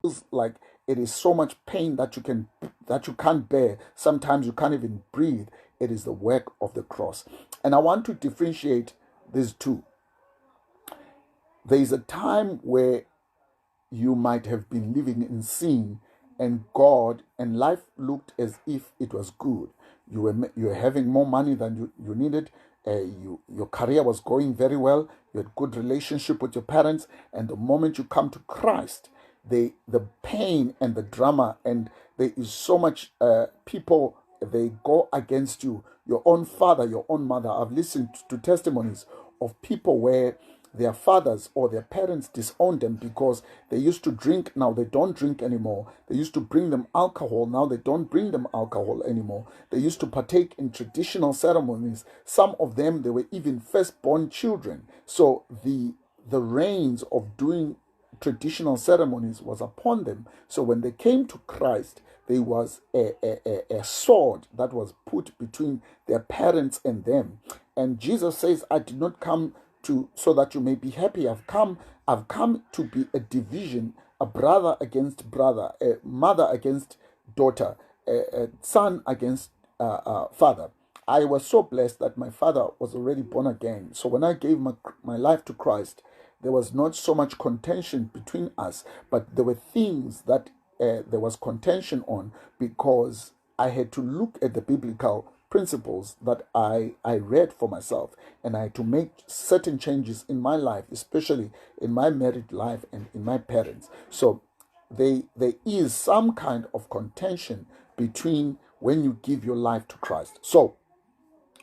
feels like it is so much pain that you can't bear. Sometimes you can't even breathe. It is the work of the cross. And I want to differentiate these two. There is a time where you might have been living in sin and God and life looked as if it was good. You were having more money than you needed. Your career was going very well. You had good relationship with your parents, and the moment you come to Christ, the pain and the drama, and there is so much people, they go against you, your own father, your own mother. I've listened to testimonies of people where their fathers or their parents disowned them because they used to drink. Now they don't drink anymore. They used to bring them alcohol. Now they don't bring them alcohol anymore. They used to partake in traditional ceremonies. Some of them, they were even firstborn children. So the reins of doing traditional ceremonies was upon them. So when they came to Christ, there was a sword that was put between their parents and them. And Jesus says, I did not come to so that you may be happy. I've come to be a division, a brother against brother, a mother against daughter, a son against father. I was so blessed that my father was already born again. So when I gave my life to Christ, there was not so much contention between us, but there were things that there was contention on, because I had to look at the biblical principles that I read for myself, and I had to make certain changes in my life, especially in my married life and in my parents. So there is some kind of contention between when you give your life to Christ. So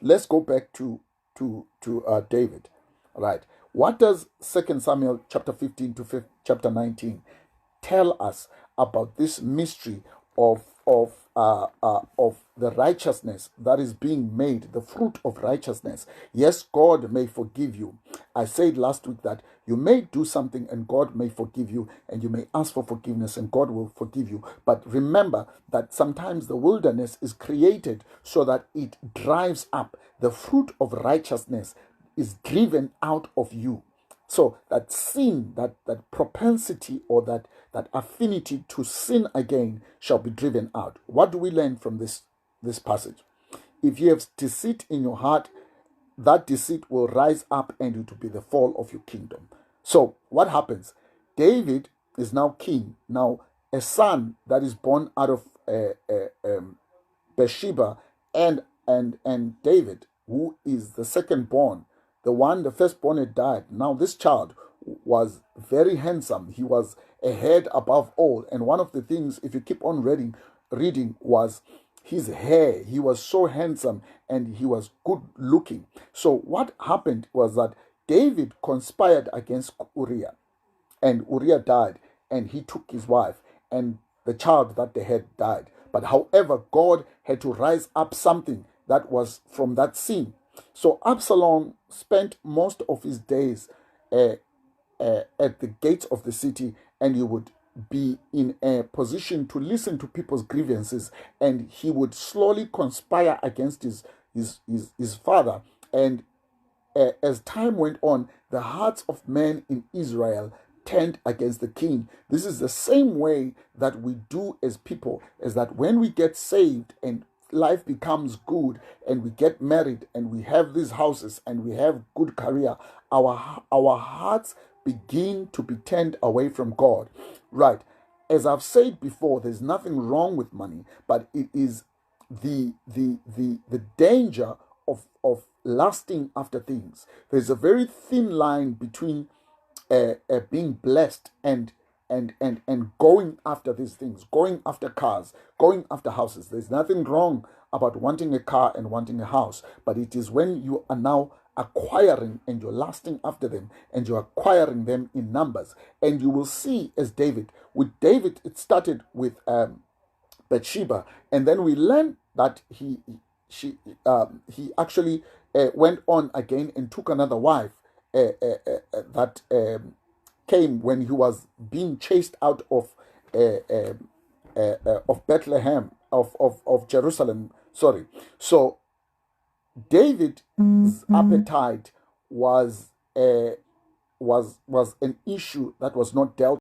let's go back to David. All right. What does 2 Samuel chapter 15 to chapter 19 tell us about this mystery of the righteousness that is being made, the fruit of righteousness? Yes, God may forgive you. I said last week that you may do something and God may forgive you, and you may ask for forgiveness and God will forgive you. But remember that sometimes the wilderness is created so that it drives up. The fruit of righteousness is driven out of you. So that sin, that propensity, or that affinity to sin again shall be driven out. What do we learn from this passage? If you have deceit in your heart, that deceit will rise up and it will be the fall of your kingdom. So what happens? David is now king. Now a son that is born out of Bathsheba and David, who is the second born, the firstborn had died. Now this child was very handsome. He was a head above all. And one of the things, if you keep on reading, was his hair. He was so handsome and he was good looking. So what happened was that David conspired against Uriah, and Uriah died, and he took his wife, and the child that they had died. But however, God had to rise up something that was from that sin. So Absalom spent most of his days at the gates of the city, and he would be in a position to listen to people's grievances, and he would slowly conspire against his father. And as time went on, the hearts of men in Israel turned against the king. This is the same way that we do as people, is that when we get saved and life becomes good and we get married and we have these houses and we have good career, our hearts begin to be turned away from God. Right. As I've said before, there's nothing wrong with money, but it is the danger of lasting after things. There's a very thin line between being blessed and going after these things, going after cars, going after houses. There's nothing wrong about wanting a car and wanting a house, but it is when you are now acquiring and you're lasting after them and you're acquiring them in numbers. And you will see, as with David, it started with Bathsheba, and then we learn that he actually went on again and took another wife that came when he was being chased out of Bethlehem, of Jerusalem. Sorry. So David's appetite was an issue that was not dealt